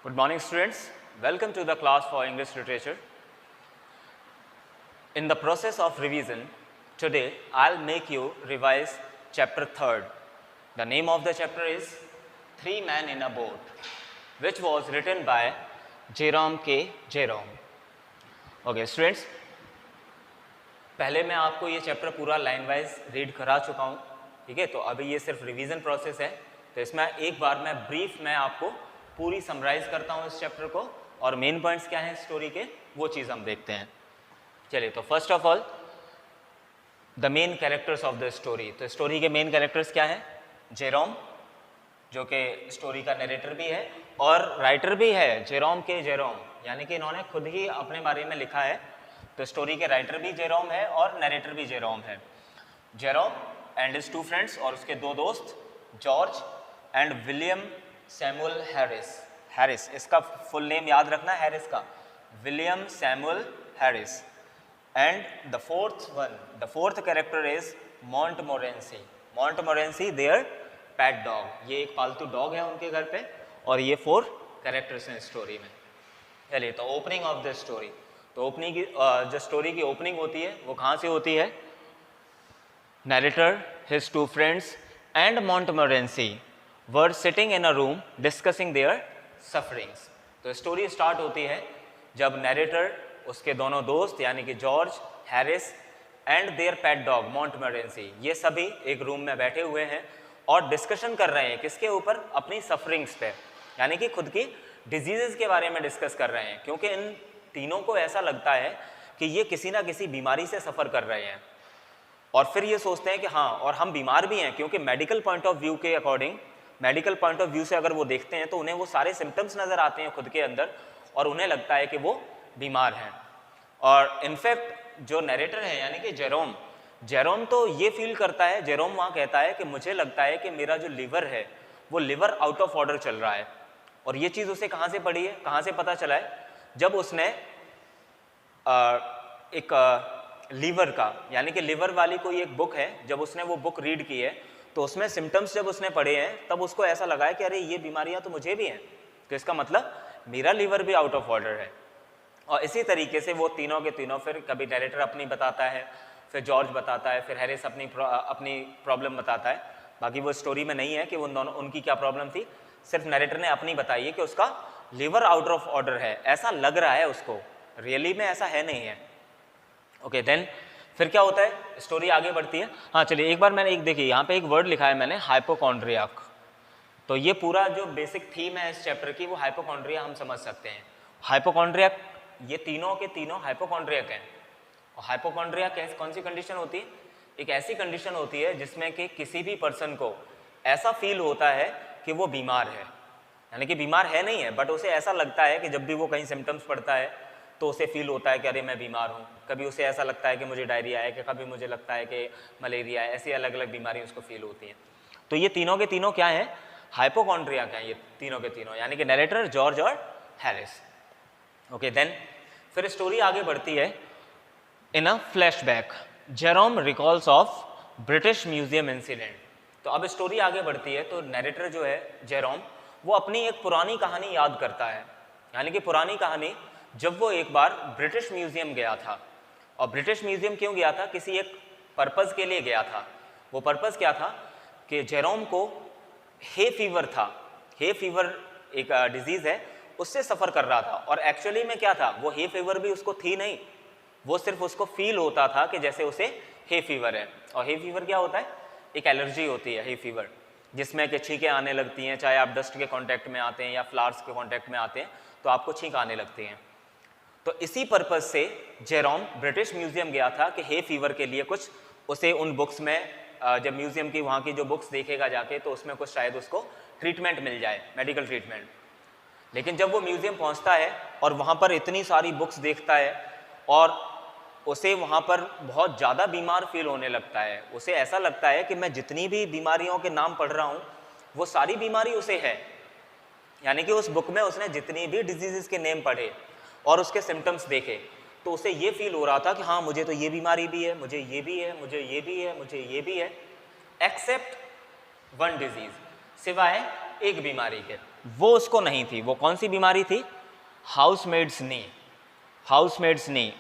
Good morning students, welcome to the class for English literature. In the process of revision, today I'll make you revise chapter 3rd. The name of the chapter is Three Men in a Boat, which was written by Jerome K. Jerome. Okay students, पहले मैं आपको ये chapter पूरा line wise read करा चुका हूँ, ठीक है। तो अभी ये सिर्फ रिवीजन प्रोसेस है, तो इसमें एक बार मैं ब्रीफ में आपको पूरी समराइज करता हूँ इस चैप्टर को, और मेन पॉइंट्स क्या हैं स्टोरी के वो चीज़ हम देखते हैं। चलिए, तो first of all the main characters of the story. तो स्टोरी के मेन कैरेक्टर्स क्या हैं? जेरोम, जो कि स्टोरी का नरेटर भी है और राइटर भी है, जेरोम के जेरोम, यानी कि इन्होंने खुद ही अपने बारे में लिखा है। तो स्टोरी के राइटर भी जेरोम है और नरेटर भी जेरोम है। Jerome and his two friends, और उसके दो दोस्त George and William Samuel Harris. Harris, इसका फुल नेम याद रखना है हैरिस का, William Samuel Harris. And the fourth character is Montmorency. Montmorency their pet dog, ये एक पालतू डॉग है उनके घर पे, और ये 4 कैरेक्टर्स हैं स्टोरी में। चलिए, तो ओपनिंग ऑफ द स्टोरी। तो ओपनिंग की जो स्टोरी की ओपनिंग होती है वो कहाँ से होती है? Narrator, his 2 friends and Montmorency were sitting in a room discussing their sufferings. तो स्टोरी स्टार्ट होती है जब नरेटर, उसके दोनों दोस्त यानी कि George, Harris and their pet dog Montmorency, ये सभी एक रूम में बैठे हुए हैं और डिस्कशन कर रहे हैं किसके ऊपर? अपनी सफरिंग्स पे, यानी कि खुद की डिजीज़ के बारे में डिस्कस कर रहे हैं, क्योंकि इन तीनों को ऐसा लगता है कि ये किसी ना किसी बीमारी से सफ़र कर रहे हैं। और फिर ये सोचते हैं कि हाँ, और हम बीमार भी हैं, क्योंकि मेडिकल पॉइंट ऑफ व्यू के according, medical point of view से अगर वो देखते हैं तो उन्हें वो सारे सिम्टम्स नज़र आते हैं खुद के अंदर, और उन्हें लगता है कि वो बीमार हैं। और इनफैक्ट जो नरेटर है यानी कि जेरोम तो ये फील करता है, जेरोम वहाँ कहता है कि मुझे लगता है कि मेरा जो लिवर है वो लिवर आउट ऑफ ऑर्डर चल रहा है। और ये चीज़ उसे कहाँ से पड़ी है, कहाँ से पता चला है? जब उसने एक लीवर का, यानी कि लिवर वाली कोई एक बुक है, जब उसने वो बुक रीड की है तो उसमें सिम्टम्स जब उसने पढ़े हैं तब उसको ऐसा लगा है कि अरे ये बीमारियां तो मुझे भी हैं, तो इसका मतलब मेरा लीवर भी आउट ऑफ ऑर्डर है। और इसी तरीके से वो तीनों के तीनों, फिर कभी डायरेक्टर अपनी बताता है, फिर जॉर्ज बताता है, फिर हैरिस अपनी प्रॉब्लम बताता है। बाकी वो स्टोरी में नहीं है कि उन दोनों उनकी क्या प्रॉब्लम थी, सिर्फ नरेटर ने अपनी बताई है कि उसका लिवर आउट ऑफ ऑर्डर है, ऐसा लग रहा है उसको, रियली में ऐसा है नहीं है। ओके, देन फिर क्या होता है, स्टोरी आगे बढ़ती है। हाँ चलिए, एक बार मैंने देखिए यहाँ पे एक वर्ड लिखा है मैंने, हाइपोकॉन्ड्रियाक। तो ये पूरा जो बेसिक थीम है इस चैप्टर की वो हाइपोकॉन्ड्रिया हम समझ सकते हैं। हाइपोकॉन्ड्रियाक, ये तीनों के तीनों हाइपोकॉन्ड्रियाक हैं। और हाइपोकॉन्ड्रिया कौन सी कंडीशन होती है? एक ऐसी कंडीशन होती है जिसमें कि किसी भी पर्सन को ऐसा फील होता है कि वो बीमार है, यानी कि बीमार है नहीं है, बट उसे ऐसा लगता है कि जब भी वो कहीं सिम्टम्स पड़ता है तो उसे फील होता है कि अरे मैं बीमार हूँ। कभी उसे ऐसा लगता है कि मुझे डायरिया है, कि कभी मुझे लगता है कि मलेरिया है, ऐसी अलग अलग बीमारी उसको फील होती हैं। तो ये तीनों के तीनों क्या हैं? हाइपोकॉन्ड्रियाक हैं ये तीनों के तीनों, यानी कि नरेटर, जॉर्ज और हैरिस। ओके, देन फिर स्टोरी आगे बढ़ती है। In a flashback Jerome recalls of British museum incident. तो अब स्टोरी आगे बढ़ती है तो नरेटर जो है जेरोम, वो अपनी एक पुरानी कहानी याद करता है, यानी कि पुरानी कहानी जब वो एक बार ब्रिटिश म्यूजियम गया था। और ब्रिटिश म्यूजियम क्यों गया था? किसी एक पर्पज़ के लिए गया था। वो पर्पज़ क्या था कि जेरोम को हे फीवर था, हे फीवर एक डिजीज़ है, उससे सफ़र कर रहा था। और एक्चुअली में क्या था, वो हे फीवर भी उसको थी नहीं, वो सिर्फ उसको फील होता था कि जैसे उसे हे फीवर है। और हे फीवर क्या होता है? एक एलर्जी होती है हे फीवर, जिसमें कि छींकें आने लगती हैं, चाहे आप डस्ट के कांटेक्ट में आते हैं या फ्लावर्स के कांटेक्ट में आते हैं तो आपको छींक आने लगती हैं। तो इसी पर्पज़ से जेरोम ब्रिटिश म्यूजियम गया था कि हे फीवर के लिए कुछ उसे उन बुक्स में, जब म्यूजियम की वहाँ की जो बुक्स देखेगा जाके तो उसमें कुछ शायद उसको ट्रीटमेंट मिल जाए, मेडिकल ट्रीटमेंट। लेकिन जब वो म्यूजियम पहुँचता है और वहाँ पर इतनी सारी बुक्स देखता है और उसे वहाँ पर बहुत ज़्यादा बीमार फील होने लगता है। उसे ऐसा लगता है कि मैं जितनी भी बीमारियों के नाम पढ़ रहा हूँ वो सारी बीमारी उसे है, यानी कि उस बुक में उसने जितनी भी डिजीज़ के नेम पढ़े और उसके सिम्टम्स देखे तो उसे ये फील हो रहा था कि हाँ मुझे तो ये बीमारी भी है, मुझे ये भी है, मुझे ये भी है, मुझे ये भी है, एक्सेप्ट वन डिजीज़, सिवाय एक बीमारी के, वो उसको नहीं थी। वो कौन सी बीमारी थी? हाउसमेड्स नी, हाउसमेड्स नी।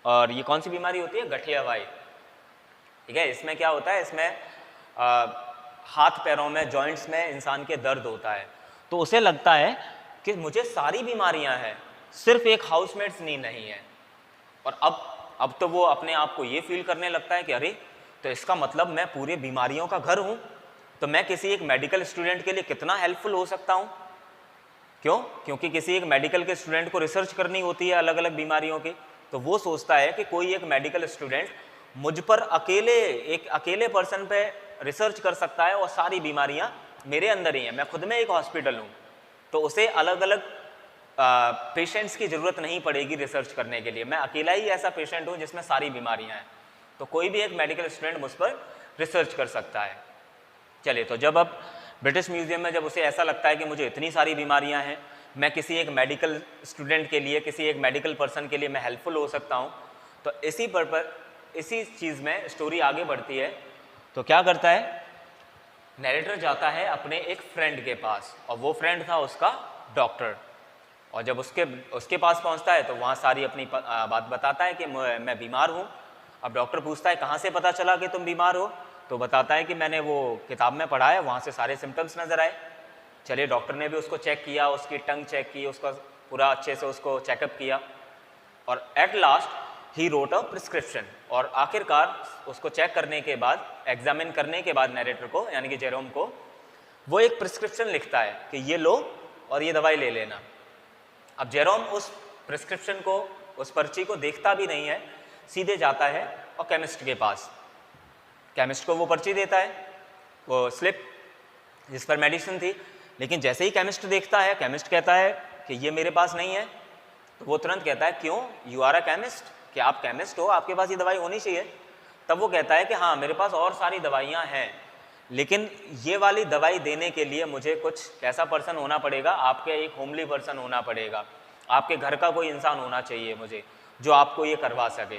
और ये कौन सी बीमारी होती है? गठिया वाई, ठीक है। इसमें क्या होता है, इसमें हाथ पैरों में, जॉइंट्स में इंसान के दर्द होता है, तो उसे लगता है कि मुझे सारी बीमारियां हैं, सिर्फ एक हाउसमेट्स नी नहीं है। और अब तो वो अपने आप को ये फील करने लगता है कि अरे, तो इसका मतलब मैं पूरे बीमारियों का घर हूँ, तो मैं किसी एक मेडिकल स्टूडेंट के लिए कितना हेल्पफुल हो सकता हूँ। क्यों? क्योंकि किसी एक मेडिकल के स्टूडेंट को रिसर्च करनी होती है अलग अलग बीमारियों की, तो वो सोचता है कि कोई एक मेडिकल स्टूडेंट मुझ पर एक अकेले पर्सन पे रिसर्च कर सकता है और सारी बीमारियां मेरे अंदर ही हैं, मैं खुद में एक हॉस्पिटल हूँ, तो उसे अलग अलग पेशेंट्स की ज़रूरत नहीं पड़ेगी रिसर्च करने के लिए, मैं अकेला ही ऐसा पेशेंट हूँ जिसमें सारी बीमारियां हैं, तो कोई भी एक मेडिकल स्टूडेंट मुझ पर रिसर्च कर सकता है। चलिए, तो जब अब ब्रिटिश म्यूजियम में जब उसे ऐसा लगता है कि मुझे इतनी सारी बीमारियां हैं, मैं किसी एक मेडिकल स्टूडेंट के लिए, किसी एक मेडिकल पर्सन के लिए मैं हेल्पफुल हो सकता हूं, तो इसी चीज़ में स्टोरी आगे बढ़ती है। तो क्या करता है, नरेटर जाता है अपने एक फ्रेंड के पास, और वो फ्रेंड था उसका डॉक्टर। और जब उसके पास पहुंचता है तो वहाँ सारी अपनी बात बताता है कि मैं बीमार हूँ। अब डॉक्टर पूछता है कहाँ से पता चला कि तुम बीमार हो, तो बताता है कि मैंने वो किताब में पढ़ा है, वहाँ से सारे सिम्टम्स नज़र आए। चलिए, डॉक्टर ने भी उसको चेक किया, उसकी टंग चेक की, उसका पूरा अच्छे से उसको चेकअप किया, और at last he wrote a prescription. और आखिरकार उसको चेक करने के बाद, एग्जामिन करने के बाद नरेटर को, यानी कि जेरोम को, वो एक प्रिस्क्रिप्शन लिखता है कि ये लो और ये दवाई ले लेना। अब जेरोम उस प्रिस्क्रिप्शन को, उस पर्ची को देखता भी नहीं है, सीधे जाता है और केमिस्ट के पास, केमिस्ट को वो पर्ची देता है, वो स्लिप जिस पर मेडिसिन थी। लेकिन जैसे ही केमिस्ट देखता है, केमिस्ट कहता है कि ये मेरे पास नहीं है, तो वो तुरंत कहता है क्यों, यू आर अ केमिस्ट, कि आप केमिस्ट हो, आपके पास ये दवाई होनी चाहिए। तब वो कहता है कि हाँ, मेरे पास और सारी दवाइयाँ हैं, लेकिन ये वाली दवाई देने के लिए मुझे कुछ ऐसा पर्सन होना पड़ेगा, आपके एक होमली पर्सन होना पड़ेगा, आपके घर का कोई इंसान होना चाहिए मुझे, जो आपको ये करवा सके।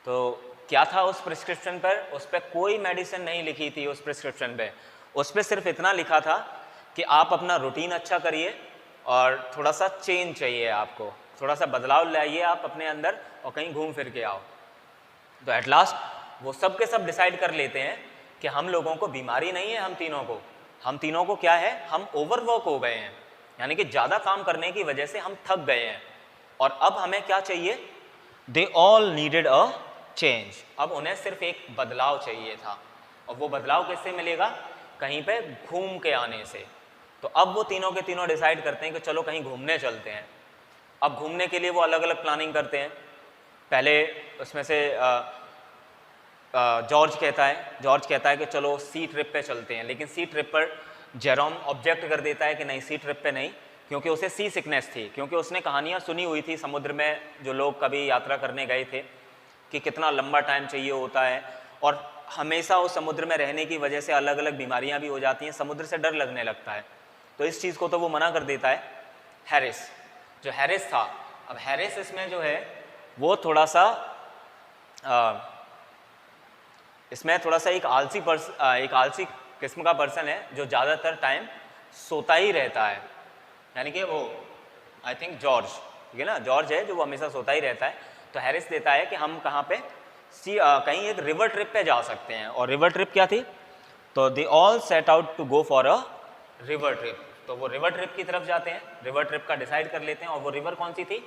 तो क्या था उस प्रिस्क्रिप्शन पर? उस पर कोई मेडिसिन नहीं लिखी थी उस प्रिस्क्रिप्शन पे, उस पर सिर्फ इतना लिखा था कि आप अपना रूटीन अच्छा करिए और थोड़ा सा चेंज चाहिए आपको, थोड़ा सा बदलाव लाइए आप अपने अंदर और कहीं घूम फिर के आओ। तो एट लास्ट वो सब के सब डिसाइड कर लेते हैं कि हम लोगों को बीमारी नहीं है, हम तीनों को क्या है, हम ओवरवर्क हो गए हैं, यानी कि ज़्यादा काम करने की वजह से हम थक गए हैं, और अब हमें क्या चाहिए, they all needed a change. अब उन्हें सिर्फ एक बदलाव चाहिए था, और वो बदलाव कैसे मिलेगा, कहीं पे घूम के आने से। तो अब वो तीनों के तीनों डिसाइड करते हैं कि चलो कहीं घूमने चलते हैं। अब घूमने के लिए वो अलग अलग प्लानिंग करते हैं। पहले उसमें से जॉर्ज कहता है कि चलो सी ट्रिप पे चलते हैं, लेकिन सी ट्रिप पर जेरोम ऑब्जेक्ट कर देता है कि नहीं, सी ट्रिप पे नहीं, क्योंकि उसे सी सिकनेस थी, क्योंकि उसने कहानियाँ सुनी हुई थी समुद्र में, जो लोग कभी यात्रा करने गए थे, कि कितना लंबा टाइम चाहिए होता है, और हमेशा उस समुद्र में रहने की वजह से अलग अलग बीमारियां भी हो जाती हैं, समुद्र से डर लगने लगता है। तो इस चीज़ को तो वो मना कर देता है। हैरिस था, अब हैरिस इसमें जो है वो थोड़ा सा इसमें थोड़ा सा एक आलसी किस्म का पर्सन है, जो ज़्यादातर टाइम सोता ही रहता है, यानी कि वो आई थिंक जॉर्ज, ठीक है ना, जॉर्ज है जो वो हमेशा सोता ही रहता है। तो हैरिस देता है कि हम कहाँ पे कहीं एक रिवर ट्रिप पे जा सकते हैं। और रिवर ट्रिप क्या थी, तो they all set out to go for a river trip. तो वो रिवर ट्रिप की तरफ जाते हैं, रिवर ट्रिप का डिसाइड कर लेते हैं, और वो रिवर कौन सी थी,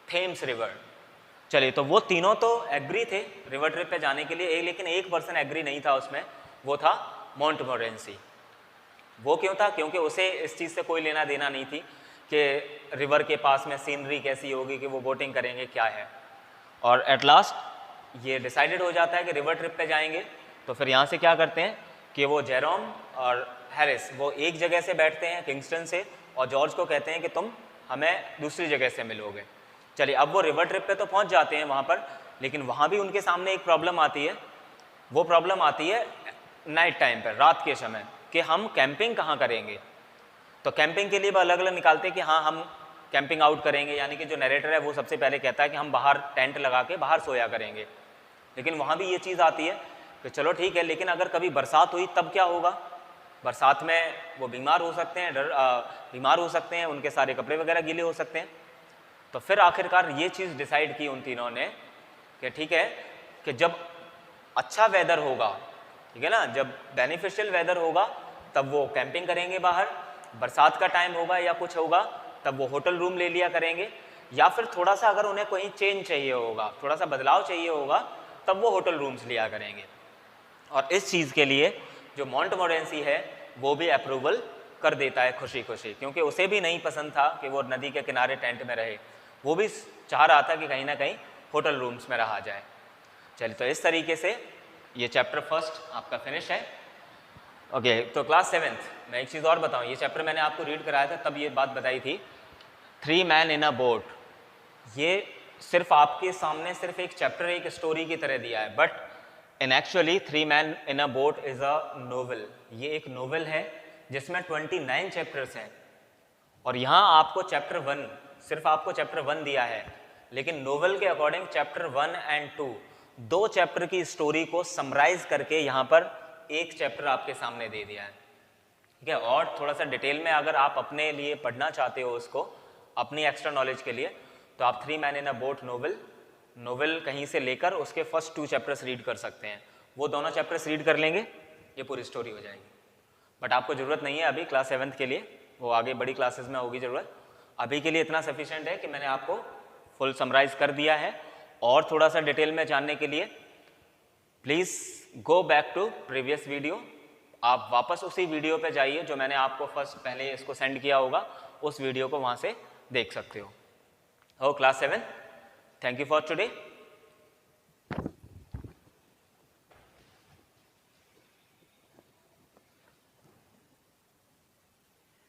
थेम्स रिवर। चलिए, तो वो तीनों तो एग्री थे रिवर ट्रिप पे जाने के लिए, लेकिन एक पर्सन एग्री नहीं था उसमें, वो था मॉन्टमोरेंसी। वो क्यों था, क्योंकि उसे इस चीज़ से कोई लेना देना नहीं थी कि रिवर के पास में सीनरी कैसी होगी, कि वो बोटिंग करेंगे, क्या है। और एट लास्ट ये डिसाइडेड हो जाता है कि रिवर ट्रिप पे जाएंगे। तो फिर यहाँ से क्या करते हैं कि वो जेरोम और हैरिस वो एक जगह से बैठते हैं किंगस्टन से, और जॉर्ज को कहते हैं कि तुम हमें दूसरी जगह से मिलोगे। चलिए, अब वो रिवर ट्रिप पे तो पहुँच जाते हैं वहाँ पर, लेकिन वहाँ भी उनके सामने एक प्रॉब्लम आती है। वो प्रॉब्लम आती है नाइट टाइम पर, रात के समय, कि हम कैंपिंग कहाँ करेंगे। तो कैंपिंग के लिए वो अलग अलग निकालते हैं कि हाँ, हम कैंपिंग आउट करेंगे, यानी कि जो नरेटर है वो सबसे पहले कहता है कि हम बाहर टेंट लगा के बाहर सोया करेंगे। लेकिन वहाँ भी ये चीज़ आती है कि चलो ठीक है, लेकिन अगर कभी बरसात हुई तब क्या होगा, बरसात में वो बीमार हो सकते हैं, बीमार हो सकते हैं, उनके सारे कपड़े वगैरह गीले हो सकते हैं। तो फिर आखिरकार ये चीज़ डिसाइड की उन तीनों ने कि ठीक है कि जब अच्छा वेदर होगा, ठीक है ना, जब बेनिफिशियल वेदर होगा तब वो कैंपिंग करेंगे बाहर, बरसात का टाइम होगा या कुछ होगा तब वो होटल रूम ले लिया करेंगे, या फिर थोड़ा सा अगर उन्हें कोई चेंज चाहिए होगा, थोड़ा सा बदलाव चाहिए होगा, तब वो होटल रूम्स लिया करेंगे। और इस चीज़ के लिए जो मोंटमोरेंसी है वो भी अप्रूवल कर देता है खुशी खुशी, क्योंकि उसे भी नहीं पसंद था कि वो नदी के किनारे टेंट में रहे, वो भी चाह रहा था कि कहीं ना कहीं होटल रूम्स में रहा जाए। चलिए, तो इस तरीके से ये चैप्टर फर्स्ट आपका फिनिश है। ओके, तो क्लास 7th मैं एक चीज़ और बताऊँ, ये चैप्टर मैंने आपको रीड कराया था, तब ये बात बताई थी, 3 मैन इन अ बोट। ये सिर्फ आपके सामने सिर्फ एक चैप्टर, एक स्टोरी की तरह दिया है, but in actually 3 man in a boat is a novel. ये एक नोवेल है जिसमें 29 चैप्टर्स हैं, और यहाँ आपको चैप्टर 1, सिर्फ आपको चैप्टर 1 दिया है, लेकिन नोवेल के अकॉर्डिंग चैप्टर 1 और 2 दो चैप्टर की स्टोरी को समराइज करके यहाँ पर एक चैप्टर आपके सामने दे दिया है, ठीक है। और थोड़ा सा डिटेल में अगर आप अपने लिए पढ़ना चाहते हो उसको अपनी एक्स्ट्रा नॉलेज के लिए, तो आप 3 man in a boat novel कहीं से लेकर उसके फर्स्ट 2 चैप्टर्स रीड कर सकते हैं। वो दोनों चैप्टर्स रीड कर लेंगे, ये पूरी स्टोरी हो जाएगी। बट आपको ज़रूरत नहीं है अभी क्लास 7th के लिए, वो आगे बड़ी क्लासेस में होगी ज़रूरत। अभी के लिए इतना सफिशेंट है कि मैंने आपको फुल समराइज कर दिया है। और थोड़ा सा डिटेल में जानने के लिए please go back to previous video, आप वापस उसी वीडियो पे जाइए जो मैंने आपको फर्स्ट पहले इसको सेंड किया होगा, उस वीडियो को वहाँ से देख सकते हो। Class 7, thank you for today.